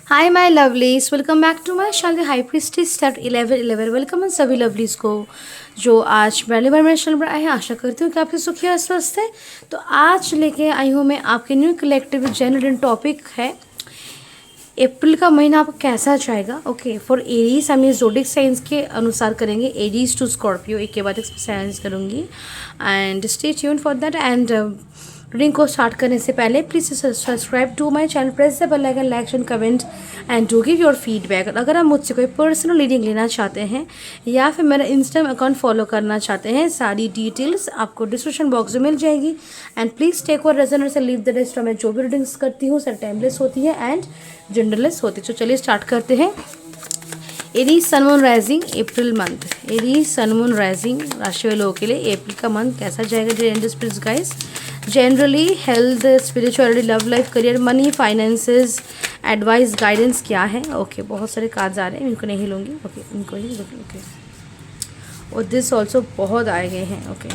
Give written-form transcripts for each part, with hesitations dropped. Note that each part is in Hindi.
Hi my lovelies, welcome back to my channel High Priestess start 11 welcome इन सभी लवलीज को जो आज पहली बार मेरे चैनल पर आए हैं। आशा करती हूँ कि आपके सुखी और स्वस्थ है। तो आज लेके आई हूँ मैं आपके न्यू कलेक्टिव जनरल टॉपिक है अप्रैल का महीना आपका कैसा जाएगा। ओके, फॉर एरीज हम ये जोडिक साइंस के अनुसार करेंगे, एरीज टू स्कॉर्पियो, एक के बाद एक साइंस करूँगी and stay tune for that. And reading को स्टार्ट करने से पहले please subscribe to my channel, press the bell icon, like and comment and to give your feedback. अगर आप मुझसे कोई पर्सनल रीडिंग लेना चाहते हैं या फिर मेरा इंस्टाग्राम अकाउंट फॉलो करना चाहते हैं, सारी डिटेल्स आपको डिस्क्रिप्शन बॉक्स में मिल जाएगी। एंड प्लीज़ टेक और रेजोनेंस से लीव द रेस्ट। मैं जो भी रीडिंग्स करती हूँ सर टाइमलेस होती है एंड जनरलेस होती है। तो चलिए स्टार्ट करते हैं। Aries sun moon rising April month, Aries sun moon rising राशि वाले लोगों के लिए अप्रैल का मंथ कैसा जाएगा dear spirits guys. Generally health, spirituality, love life, career, money, finances, advice, guidance क्या है। ओके, बहुत सारे कार्ड्स आ रहे हैं, इनको नहीं लूँगी। ओके, इनको ही ओके। और दिस ऑल्सो बहुत आए गए हैं। ओके,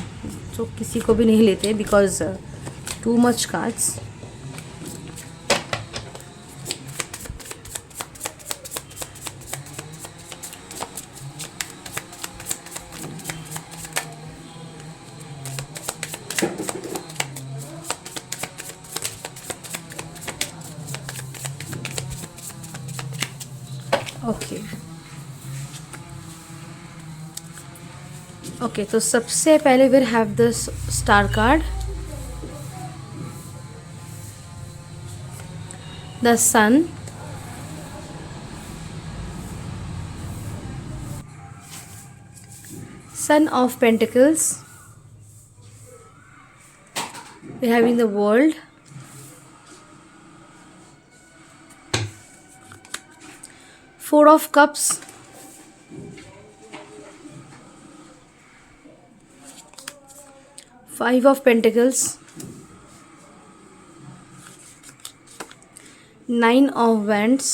तो किसी को भी नहीं लेते because too much cards. Okay okay, तो सबसे पहले will have the star card, the sun, sun of pentacles, we're having the world, four of cups, five of pentacles, nine of wands,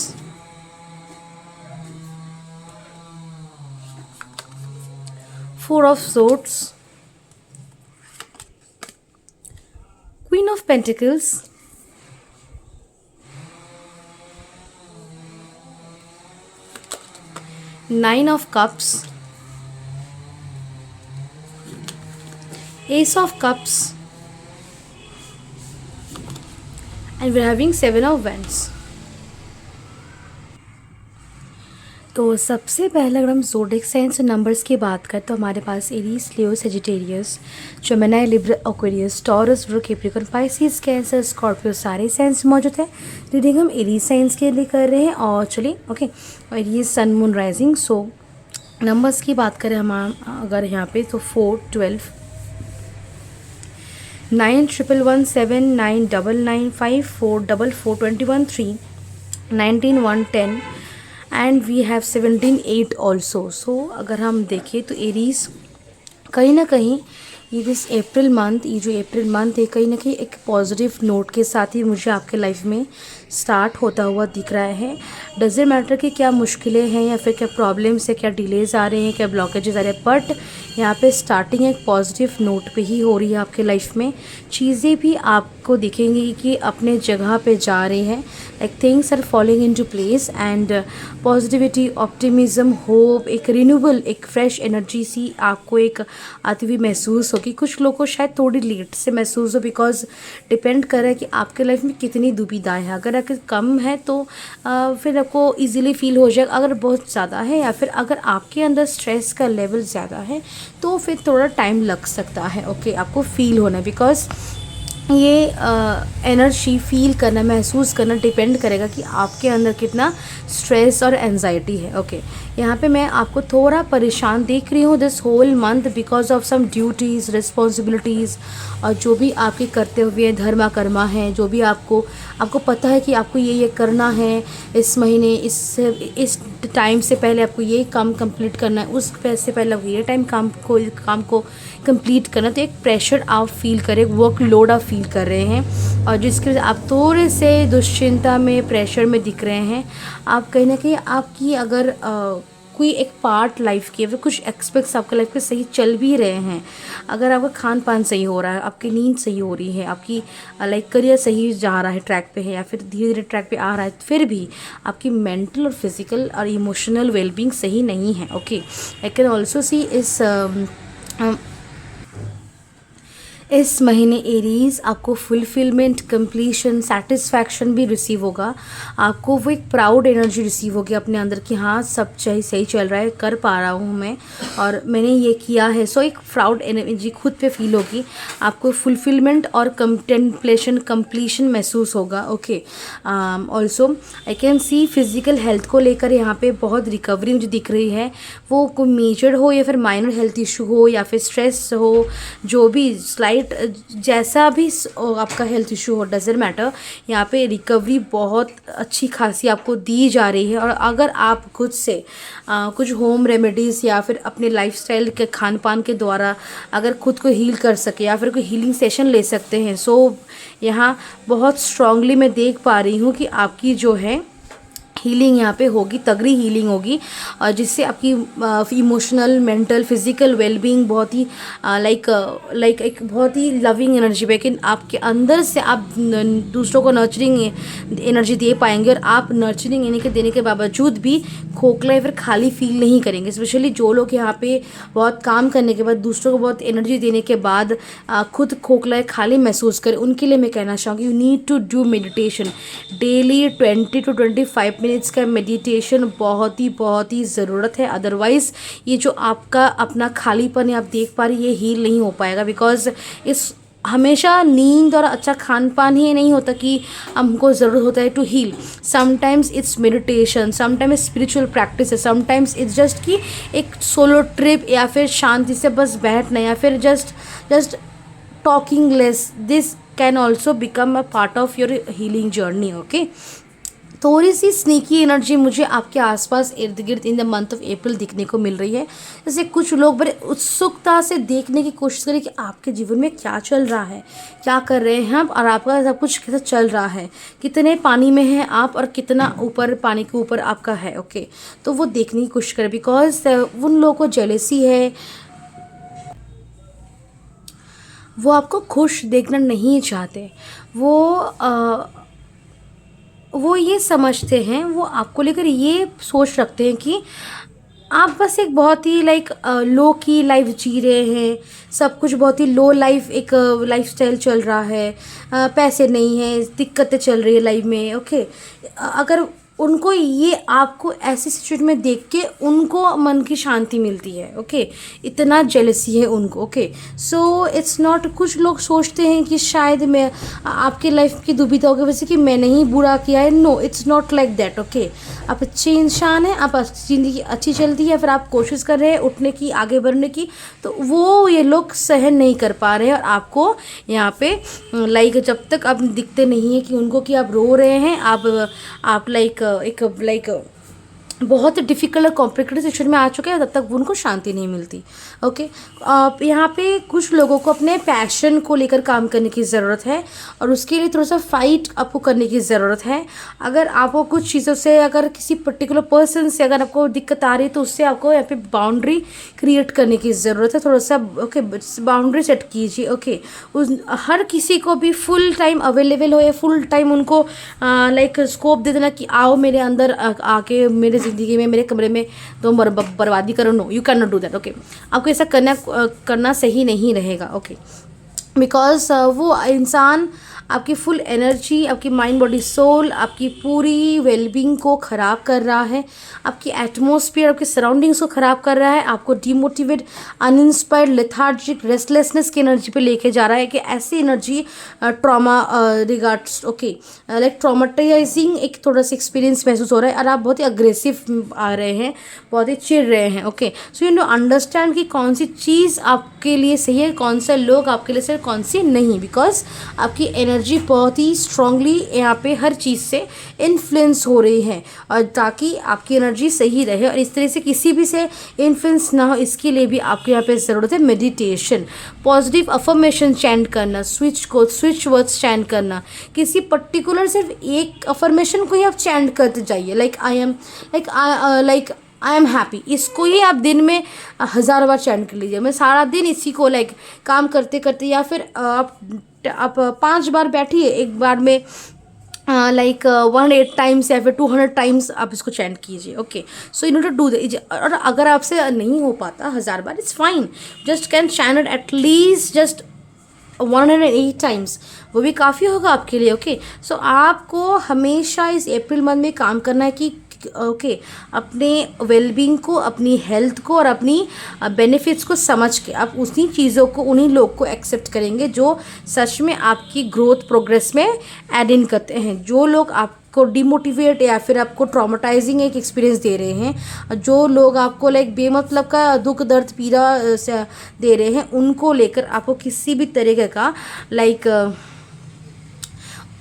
four of swords, queen of pentacles, nine of cups, ace of cups, and we're having seven of wands. तो सबसे पहले अगर हम ज़ोडिक साइंस और नंबर्स की बात करें तो हमारे पास Aries, Leo, Sagittarius, Gemini, Libra, Aquarius, Taurus, वृक, कैप्रिकॉर्न, पाइसेस, कैंसर, स्कॉर्पियो सारे साइंस मौजूद है। रीडिंग हम एरीज साइंस के लिए कर रहे हैं और चलिए okay. Aries sun moon rising. So numbers की बात करें हम अगर यहाँ पे तो 4, 12, 9, 111, 7, 9, 99, 5, 4, 4, 21, 3, 19, 1, 10 एंड वी हैव 17, 8 ऑल्सो। सो अगर हम देखें तो एरीज कहीं ना कहीं ये दिस अप्रैल मंथ, ये जो अप्रैल मंथ है कहीं ना कहीं एक पॉजिटिव नोट के साथ ही मुझे आपके लाइफ में स्टार्ट होता हुआ दिख रहा है। डजेंट मैटर कि क्या मुश्किलें हैं या फिर क्या प्रॉब्लम्स है, क्या डिलेज आ रहे हैं, क्या ब्लॉकेजेस आ रहे हैं, बट यहाँ पे स्टार्टिंग एक पॉजिटिव नोट पे ही हो रही है आपके लाइफ में। चीज़ें भी आपको दिखेंगी कि अपने जगह पे जा रही हैं, like things are following into place and positivity, optimism, hope, एक रिन्यूएबल, एक फ्रेश एनर्जी सी आपको एक आती हुई महसूस होगी। कुछ लोगों को शायद थोड़ी लेट से महसूस हो बिकॉज डिपेंड कर रहा है कि आपके लाइफ में कितनी दुविधाएं हैं। अगर आपके कम है तो फिर आपको इजीली फील हो जाएगा, अगर बहुत ज़्यादा है या फिर अगर आपके अंदर स्ट्रेस का लेवल ज़्यादा है तो फिर थोड़ा टाइम लग सकता है ओके आपको फील होना। बिकॉज ये एनर्जी फील करना, महसूस करना डिपेंड करेगा कि आपके अंदर कितना स्ट्रेस और एंजाइटी है। ओके, यहाँ पे मैं आपको थोड़ा परेशान देख रही हूँ this whole month because of some duties, responsibilities और जो भी आपके करते हुए धर्मा कर्मा है, जो भी आपको पता है कि आपको ये करना है इस महीने, इस टाइम से पहले आपको ये काम कंप्लीट करना है, उस से पहले आपको ये काम को कंप्लीट करना। तो एक प्रेशर आप फील करें, वर्क लोड आप फील कर रहे हैं और जिसके वजह आप थोड़े से दुश्चिंता में, प्रेशर में दिख रहे हैं। आप कहीं ना कहीं आपकी अगर कोई एक पार्ट लाइफ के, फिर कुछ एस्पेक्ट्स आपके लाइफ के सही चल भी रहे हैं, अगर आपका खान पान सही हो रहा है, आपकी नींद सही हो रही है, आपकी लाइक करियर सही जा रहा है, ट्रैक पे है, या फिर धीरे धीरे ट्रैक पे आ रहा है, फिर भी आपकी मेंटल और फिजिकल और इमोशनल वेलबींग सही नहीं है। Okay, I can also see इस महीने एरीज आपको फुलफिलमेंट, कंप्लीशन, सेटिस्फैक्शन भी रिसीव होगा। आपको वो एक प्राउड एनर्जी रिसीव होगी अपने अंदर कि हाँ सब सही चल रहा है, कर पा रहा हूँ मैं और मैंने ये किया है। सो एक प्राउड एनर्जी खुद पे फील होगी, आपको फुलफिलमेंट और कंटेम्पलेशन, कंप्लीशन महसूस होगा। Okay, also I can see physical health को लेकर यहाँ पे बहुत रिकवरी मुझे दिख रही है। वो कोई मेजर हो या फिर माइनर हेल्थ इशू हो या फिर स्ट्रेस हो, जो भी स्लाइड जैसा भी आपका हेल्थ इशू हो, डजेंट मैटर, यहाँ पे रिकवरी बहुत अच्छी खासी आपको दी जा रही है। और अगर आप खुद से कुछ होम रेमेडीज़ या फिर अपने लाइफस्टाइल के खान पान के द्वारा अगर खुद को हील कर सके या फिर कोई हीलिंग सेशन ले सकते हैं, सो यहाँ बहुत स्ट्रांगली मैं देख पा रही हूँ कि आपकी जो है हीलिंग यहाँ पे होगी, तगड़ी हीलिंग होगी, और जिससे आपकी इमोशनल, मेंटल, फिजिकल वेलबींग बहुत ही लाइक एक बहुत ही लविंग एनर्जी पे, लेकिन आपके अंदर से आप दूसरों को नर्चरिंग एनर्जी दे पाएंगे। और आप नर्चरिंग एनर्जी देने के बावजूद भी खोखला या फिर खाली फील नहीं करेंगे। स्पेशली जो लोग यहाँ पे बहुत काम करने के बाद, दूसरों को बहुत एनर्जी देने के बाद खुद खोखला या खाली महसूस करें, उनके लिए मैं कहना चाहूँगी you need to do meditation daily. 20 to 25 minutes का मेडिटेशन बहुत ही ज़रूरत है। अदरवाइज़ ये जो आपका अपना खालीपन है आप देख पा रही, ये हील नहीं हो पाएगा। बिकॉज इस हमेशा नींद और अच्छा खान पान ही नहीं होता कि हमको ज़रूरत होता है to heal. Sometimes it's meditation, sometimes spiritual practice है, समटाइम्स इट्स जस्ट कि एक सोलो ट्रिप या फिर शांति से बस बैठना या फिर just talking less. This can also become a part of your healing journey. Okay, थोड़ी सी स्नीकी एनर्जी मुझे आपके आसपास इर्द गिर्द in the month of April दिखने को मिल रही है। जैसे कुछ लोग बड़े उत्सुकता से देखने की कोशिश करें कि आपके जीवन में क्या चल रहा है, क्या कर रहे हैं आप, और आपका सब कुछ कैसा चल रहा है, कितने पानी में हैं आप और कितना ऊपर पानी के ऊपर आपका है। ओके, तो वो देखने की कोशिश करें, बिकॉज उन लोगों को जेलसी है, वो आपको खुश देखना नहीं चाहते। वो ये समझते हैं, वो आपको लेकर ये सोच रखते हैं कि आप बस एक बहुत ही लो की लाइफ जी रहे हैं, सब कुछ बहुत ही लो लाइफ, एक लाइफस्टाइल चल रहा है, पैसे नहीं हैं, दिक्कतें चल रही है लाइफ में। ओके, अगर उनको ये आपको ऐसी सिचुएशन में देख के उनको मन की शांति मिलती है। ओके, इतना जेलसी है उनको। ओके, सो इट्स नॉट, कुछ लोग सोचते हैं कि शायद मैं आपके लाइफ की दुविधा होगी वैसे कि मैंने ही बुरा किया है। No, it's not like that. Okay, आप अच्छे इंसान हैं, आप ज़िंदगी अच्छी चलती है, फिर आप कोशिश कर रहे हैं उठने की, आगे बढ़ने की, तो वो ये लोग सहन नहीं कर पा रहे हैं। और आपको यहाँ पे जब तक आप दिखते नहीं है कि उनको कि आप रो रहे हैं, आप एक बहुत डिफ़िकल्ट और कॉम्प्लिकेटेड सिचुएशन में आ चुके हैं, तब तक उनको शांति नहीं मिलती। ओके, यहाँ पे कुछ लोगों को अपने पैशन को लेकर काम करने की ज़रूरत है और उसके लिए थोड़ा सा फाइट आपको करने की ज़रूरत है। अगर आपको कुछ चीज़ों से, अगर किसी पर्टिकुलर पर्सन से अगर आपको दिक्कत आ रही है, तो उससे आपको यहाँ पे बाउंड्री क्रिएट करने की ज़रूरत है थोड़ा सा। ओके, बाउंड्री सेट कीजिए। ओके, हर किसी को भी फुल टाइम अवेलेबल हो या फुल टाइम उनको स्कोप दे देना कि आओ मेरे अंदर आके मेरे ज़िंदगी में, मेरे कमरे में तो बर्बादी करो। No, you can not do that. Okay, आपको ऐसा करना सही नहीं रहेगा। ओके, बिकॉज वो इंसान आपकी फुल एनर्जी, आपकी माइंड, बॉडी, सोल, आपकी पूरी वेलबींग को ख़राब कर रहा है, आपकी एटमॉस्फेयर, आपके सराउंडिंग्स को ख़राब कर रहा है, आपको डीमोटिवेट, अनइंस्पायर्ड, लेथार्जिक, रेस्टलेसनेस की एनर्जी पे लेके जा रहा है कि ऐसी एनर्जी ट्रॉमा रिगार्ड्स। ओके, ट्रॉमाटाइजिंग एक थोड़ा सा एक्सपीरियंस महसूस हो रहा है और आप बहुत ही अग्रेसिव आ रहे हैं, बहुत ही चिढ़ रहे हैं। Okay, so you know understand कि कौन सी चीज़ आपके लिए सही है, कौन से लोग आपके लिए सही है, कौन सी नहीं, बिकॉज आपकी एनर्जी बहुत ही स्ट्रांगली यहाँ पे हर चीज़ से इन्फ्लुएंस हो रही है। और ताकि आपकी एनर्जी सही रहे और इस तरह से किसी भी से इन्फ्लुएंस ना हो, इसके लिए भी आपको यहाँ पे ज़रूरत है मेडिटेशन, पॉजिटिव अफर्मेशन चैंट करना, स्विच वर्ड्स चैंट करना, किसी पर्टिकुलर सिर्फ एक अफर्मेशन को ही आप चैंट करते जाइए। आई एम हैप्पी, इसको ही आप दिन में 1000 बार चैंट कर लीजिए। मैं सारा दिन इसी को लाइक काम करते करते, या फिर आप 5 बार बैठिए एक बार में, लाइक 108 टाइम्स या फिर 200 टाइम्स आप इसको चैंट कीजिए। Okay, so in order do the, और अगर आपसे नहीं हो पाता 1000 बार, it's fine, just can chant at least just 108 times, वो भी काफ़ी होगा आपके लिए। ओके, सो आपको हमेशा इस अप्रैल मंथ में काम करना है कि ओके अपने वेलबींग को, अपनी हेल्थ को और अपनी बेनिफिट्स को समझ के आप उन्हीं चीज़ों को, उन्हीं लोग को एक्सेप्ट करेंगे जो सच में आपकी ग्रोथ प्रोग्रेस में एड इन करते हैं। जो लोग आपको डिमोटिवेट या फिर आपको ट्रॉमेटाइजिंग एक एक्सपीरियंस दे रहे हैं, जो लोग आपको लाइक बेमतलब का दुख दर्द पीड़ा दे रहे हैं, उनको लेकर आपको किसी भी तरीके का लाइक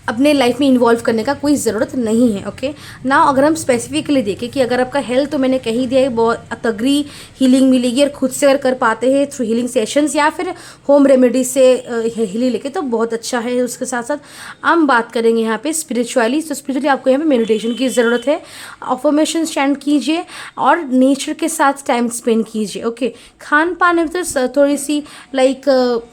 अपने लाइफ में इन्वॉल्व करने का कोई ज़रूरत नहीं है। ओके ना, अगर हम स्पेसिफिकली देखें कि अगर आपका हेल्थ, तो मैंने कही दिया है, बहुत तगड़ी हीलिंग मिलेगी, और खुद से अगर कर पाते हैं थ्रू हीलिंग सेशंस या फिर होम रेमेडी से हीलिंग लेके, तो बहुत अच्छा है। उसके साथ साथ हम बात करेंगे यहाँ पे स्पिरिचुअली, तो स्पिरिचुअली आपको यहाँ पे मेडिटेशन की ज़रूरत है, अफर्मेशन चैंट कीजिए और नेचर के साथ टाइम स्पेंड कीजिए। ओके, खान पान में तो थोड़ी सी like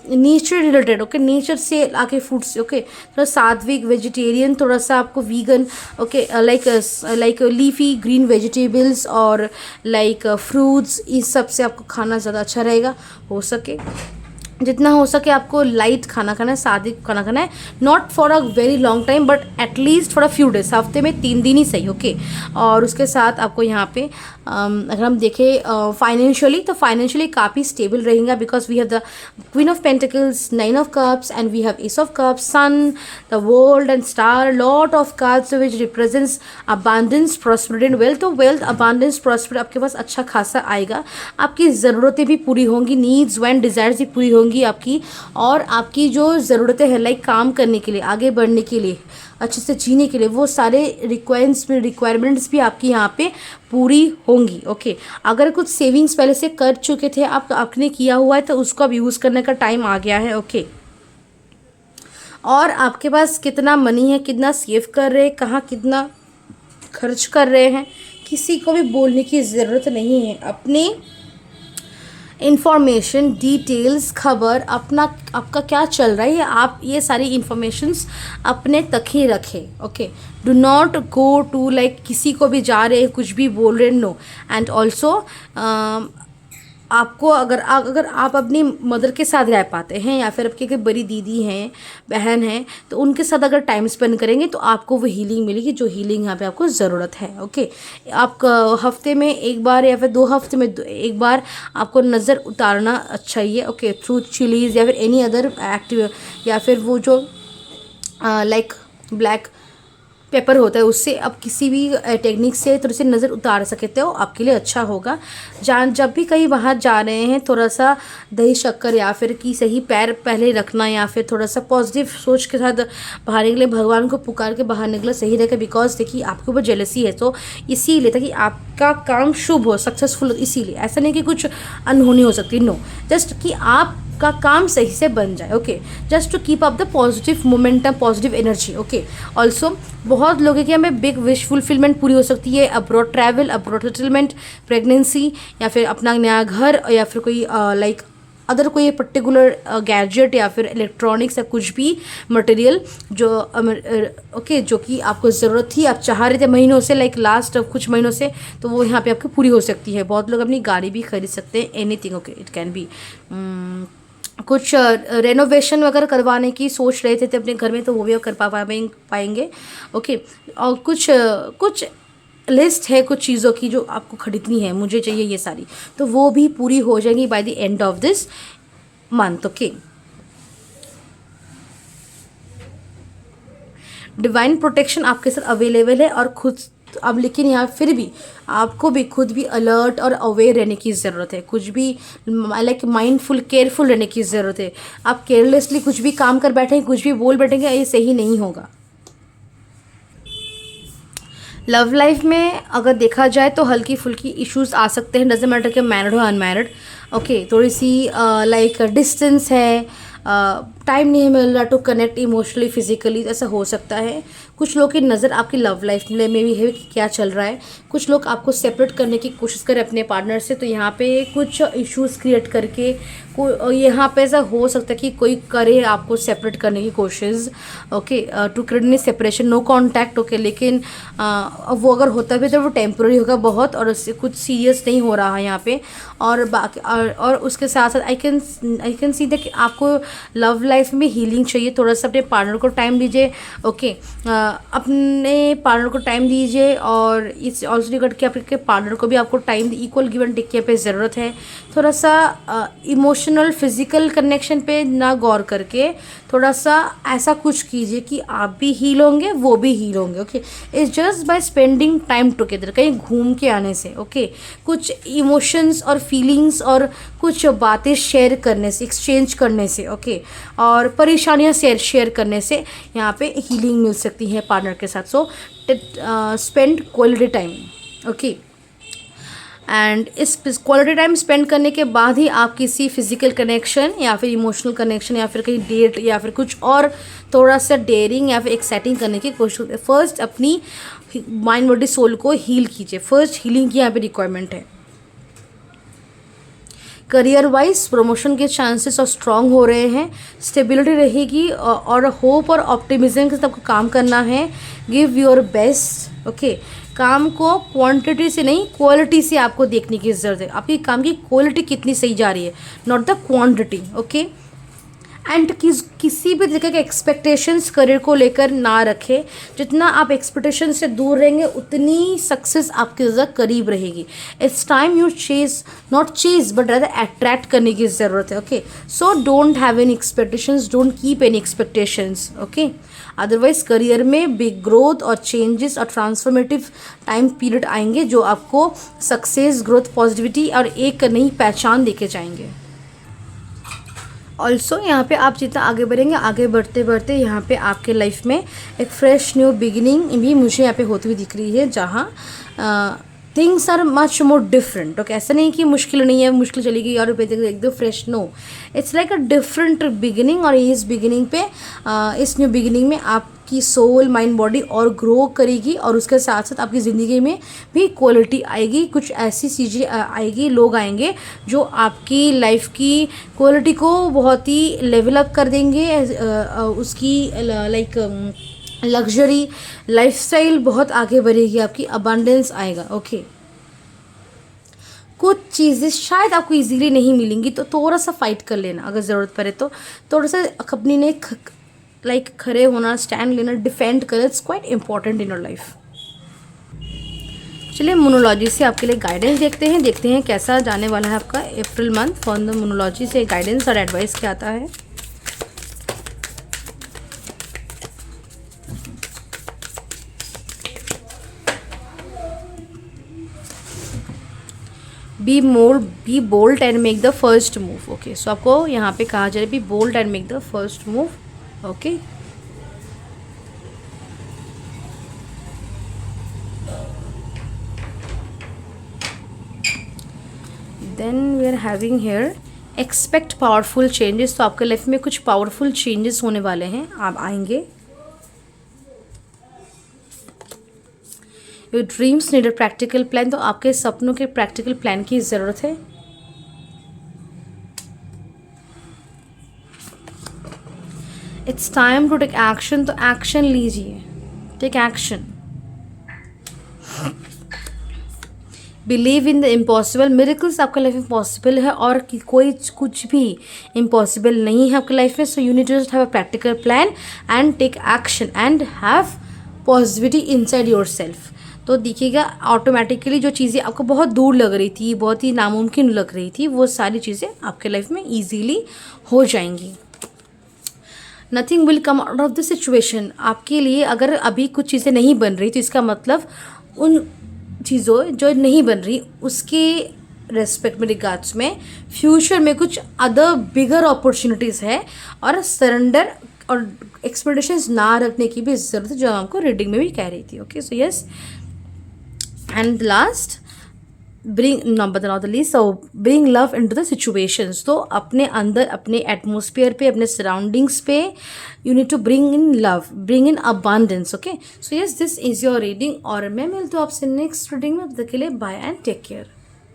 nature related, okay nature से आके फूड से, ओके थोड़ा सात्विक वेजिटेरियन, थोड़ा सा आपको vegan, okay like leafy green vegetables और लाइक फ्रूट्स, इस सब से आपको खाना ज़्यादा अच्छा रहेगा। हो सके जितना हो सके आपको लाइट खाना खाना है, सादिक खाना खाना है, not for a very long time but at least for a few days, हफ्ते में 3 दिन ही सही। ओके, और उसके साथ आपको यहाँ पे अगर हम देखें फाइनेंशियली, तो फाइनेंशियली काफ़ी स्टेबल रहेगा, because we have the queen of pentacles, 9 of cups and we have ace of cups, sun, the world and star, lot of cards which represents abundance, prosperity and wealth. तो वेल्थ, अबांडेंस, प्रॉस्पेरिटी आपके पास अच्छा खासा आएगा, आपकी ज़रूरतें भी पूरी होंगी, नीड्स एंड डिज़ायर्स भी पूरी होंगी आपकी, और आपकी जो ज़रूरतें हैं लाइक काम करने के लिए, आगे बढ़ने के लिए, अच्छे से जीने के लिए, वो सारे रिक्वायरमेंट्स भी आपकी यहाँ पे पूरी होंगी। ओके, अगर कुछ सेविंग्स पहले से कर चुके थे आपने किया हुआ है, तो उसको अब यूज़ करने का टाइम आ गया है। ओके, और आपके पास कितना मनी है, कितना सेव कर रहे हैं, कहाँ कितना खर्च कर रहे हैं, किसी को भी बोलने की ज़रूरत नहीं है। अपने इंफॉर्मेशन, डिटेल्स, खबर, आपका क्या चल रहा है, आप ये सारी इंफॉर्मेशंस अपने तक ही रखें। Okay, do not go to like किसी को भी जा रहे कुछ भी बोल रहे, नो। एंड ऑल्सो आपको अगर आप अपनी मदर के साथ रह पाते हैं, या फिर आपकी कोई बड़ी दीदी हैं, बहन हैं, तो उनके साथ अगर टाइम स्पेंड करेंगे तो आपको वो हीलिंग मिलेगी, जो हीलिंग यहाँ पे आपको ज़रूरत है। ओके, आप हफ्ते में एक बार या फिर 2 हफ्ते में एक बार आपको नज़र उतारना चाहिए। ओके, थ्रू चिलीज़ या फिर एनी अदर एक्टिव, या फिर वो जो लाइक ब्लैक पेपर होता है, उससे आप किसी भी टेक्निक से थोड़ी सी नज़र उतार सकते हो, आपके लिए अच्छा होगा। जब भी कहीं बाहर जा रहे हैं, थोड़ा सा दही शक्कर या फिर की सही पैर पहले रखना, या फिर थोड़ा सा पॉजिटिव सोच के साथ बाहर निकले, भगवान को पुकार के बाहर निकले, सही रहेगा। बिकॉज देखिए आपके ऊपर जेलसी है, तो इसीलिए ताकि आपका काम शुभ हो, सक्सेसफुल हो, इसीलिए। ऐसा नहीं कि कुछ अनहोनी हो सकती, नो, जस्ट कि आप का काम सही से बन जाए। Okay, just to keep up the positive momentum, positive energy. Okay, also बहुत लोगों की हमें बिग विश फुलफिलमेंट पूरी हो सकती है, abroad travel, abroad settlement, pregnancy, या फिर अपना नया घर, या फिर कोई लाइक अदर कोई पर्टिकुलर गैजेट या फिर इलेक्ट्रॉनिक्स या कुछ भी मटेरियल जो ओके जो कि आपको ज़रूरत थी, आप चाह रहे थे महीनों से, लाइक लास्ट कुछ महीनों से, तो वो यहाँ पे आपकी पूरी हो सकती है। बहुत लोग अपनी गाड़ी भी खरीद सकते हैं, anything. Okay, it can be कुछ रेनोवेशन वगैरह करवाने की सोच रहे थे अपने घर में, तो वो भी कर पाएंगे। ओके, और कुछ लिस्ट है कुछ चीज़ों की जो आपको खरीदनी है, मुझे चाहिए ये सारी, तो वो भी पूरी हो जाएंगी by the end of this month. Okay, divine protection आपके साथ अवेलेबल है, और खुद अब लेकिन यहाँ फिर भी आपको भी खुद भी अलर्ट और अवेयर रहने की ज़रूरत है, कुछ भी लाइक माइंडफुल, केयरफुल रहने की ज़रूरत है। आप केयरलेसली कुछ भी काम कर बैठेंगे, कुछ भी बोल बैठेंगे, ये सही नहीं होगा। लव लाइफ में अगर देखा जाए तो हल्की फुल्की इश्यूज आ सकते हैं, डजेंट मैटर कि मैरिड हो अनमैरिड। ओके, थोड़ी सी लाइक डिस्टेंस है, टाइम नहीं मिल रहा टू कनेक्ट इमोशनली फिजिकली, ऐसा हो सकता है। कुछ लोग की नज़र आपकी लव लाइफ में भी है कि क्या चल रहा है। कुछ लोग आपको सेपरेट करने की कोशिश करें अपने पार्टनर से, तो यहाँ पे कुछ इश्यूज क्रिएट करके यहाँ पे ऐसा हो सकता है कि कोई करे आपको सेपरेट करने की कोशिश। Okay, to create separation, no contact. Okay, लेकिन वो अगर होता भी तो वो टेम्प्रेरी होगा बहुत, और उससे कुछ सीरियस नहीं हो रहा है यहाँ पे। और बाकी और उसके साथ साथ आई कैन सी दैट कि आपको लव लाइफ में हीलिंग चाहिए। थोड़ा सा अपने पार्टनर को टाइम दीजिए। ओके, अपने पार्टनर को टाइम दीजिए, और इस ऑल्सो रिगार्ड कि आपके पार्टनर को भी आपको time equal give and take care पे ज़रूरत है। थोड़ा सा इमोशनल फिजिकल कनेक्शन पे ना गौर करके थोड़ा सा ऐसा कुछ कीजिए कि आप भी हील होंगे, वो भी हील होंगे। Okay, it's just by spending time together, कहीं घूम के आने से। ओके, कुछ इमोशंस और फीलिंग्स और कुछ बातें शेयर करने से, एक्सचेंज करने से, ओके, और परेशानियां शेयर करने से यहाँ पे हीलिंग मिल सकती है पार्टनर के साथ। So spend quality time. Okay, and इस क्वालिटी टाइम स्पेंड करने के बाद ही आप किसी फिजिकल कनेक्शन या फिर इमोशनल कनेक्शन या फिर कहीं डेट या फिर कुछ और थोड़ा सा डेयरिंग या फिर एक्साइटिंग करने की कोशिश करते हैं। फर्स्ट अपनी माइंड बॉडी सोल को हील कीजिए। फर्स्ट हीलिंग की यहाँ पे रिक्वायरमेंट है। करियर वाइज प्रमोशन के चांसेस और स्ट्रांग हो रहे हैं, स्टेबिलिटी रहेगी, और होप और ऑप्टिमिज्म के साथ आपको काम करना है। Give your best. ओके, काम को क्वांटिटी से नहीं क्वालिटी से आपको देखने की ज़रूरत है। आपकी काम की क्वालिटी कितनी सही जा रही है, not the quantity. Okay, and किसी भी तरीके के एक्सपेक्टेशंस करियर को लेकर ना रखें। जितना आप एक्सपेक्टेशन से दूर रहेंगे उतनी सक्सेस आपके ज़्यादा करीब रहेगी। It's time you chase, not chase but rather attract करने की ज़रूरत है। Okay, so don't have any expectations, don't keep any expectations. Okay, otherwise career में बिग ग्रोथ और चेंजेस और ट्रांसफॉर्मेटिव टाइम पीरियड आएंगे जो आपको सक्सेस, ग्रोथ, पॉजिटिविटी और एक नई पहचान देके जाएंगे। ऑल्सो यहाँ पे आप जितना आगे बढ़ेंगे, आगे बढ़ते बढ़ते यहाँ पे आपके लाइफ में एक फ्रेश न्यू बिगिनिंग भी मुझे यहाँ पे होती हुई दिख रही है, जहाँ things are much more different. Okay, ऐसा नहीं कि मुश्किल नहीं है, मुश्किल चली गई और एकदम fresh, no, it's like a different beginning. और इस बिगिनिंग पे इस न्यू बिगिनिंग में आपकी सोल, माइंड, बॉडी और ग्रो करेगी, और उसके साथ साथ आपकी ज़िंदगी में भी क्वालिटी आएगी। कुछ ऐसी चीज़ें आएगी, लोग आएंगे जो आपकी लाइफ की क्वालिटी को बहुत ही लेवल अप कर देंगे। उसकी लाइक लग्जरी लाइफस्टाइल बहुत आगे बढ़ेगी, आपकी अबंडेंस आएगा। ओके, कुछ चीज़ें शायद आपको इजीली नहीं मिलेंगी, तो थोड़ा सा फाइट कर लेना अगर ज़रूरत पड़े तो। थोड़ा सा अपनी ने लाइक खड़े होना, स्टैंड लेना, डिफेंड करना, it's quite important in your life. चलिए मोनोलॉजी से आपके लिए गाइडेंस देखते हैं कैसा जाने वाला है आपका अप्रैल मंथ। फ्रॉम द मोनोलॉजी से गाइडेंस और एडवाइस क्या आता है। Be bold and make the first move. Okay, so आपको यहाँ पे कहा जा रहा है be bold and make the first move. Okay, then we are having here expect powerful changes. तो आपके लाइफ में कुछ पावरफुल चेंजेस होने वाले हैं, आप आएंगे। Your dreams need a practical plan. तो आपके सपनों के प्रैक्टिकल प्लान की ज़रूरत है। It's time to take action. तो एक्शन लीजिए, take action. Believe in the impossible. Miracles आपके लाइफ में पॉसिबल है, और कोई कुछ भी इम्पॉसिबल नहीं है आपके लाइफ में। So you need to just have a practical plan and take action and have positivity inside your self. तो देखिएगा ऑटोमेटिकली जो चीज़ें आपको बहुत दूर लग रही थी, बहुत ही नामुमकिन लग रही थी, वो सारी चीज़ें आपके लाइफ में ईजीली हो जाएंगी। Nothing will come out of the situation. आपके लिए अगर अभी कुछ चीज़ें नहीं बन रही तो इसका मतलब उन चीज़ों जो नहीं बन रही उसके रेस्पेक्ट में, रिगार्ड्स में फ्यूचर में कुछ अदर बिगर अपॉर्चुनिटीज़ है, और सरेंडर और एक्सपेक्टेशंस ना रखने की भी ज़रूरत है, जो हमको रीडिंग में भी कह रही थी। Okay, so yes, and last bring number not the least, so bring love into the situations. तो अपने अंदर, अपने एटमोसफियर पे, अपने सराउंडिंग्स पे you need to bring in love, bring in abundance. Okay, so yes, this is your reading और मैं मिलती हूँ आपसे नेक्स्ट रीडिंग में। तब तक के लिए बाय एंड टेक केयर।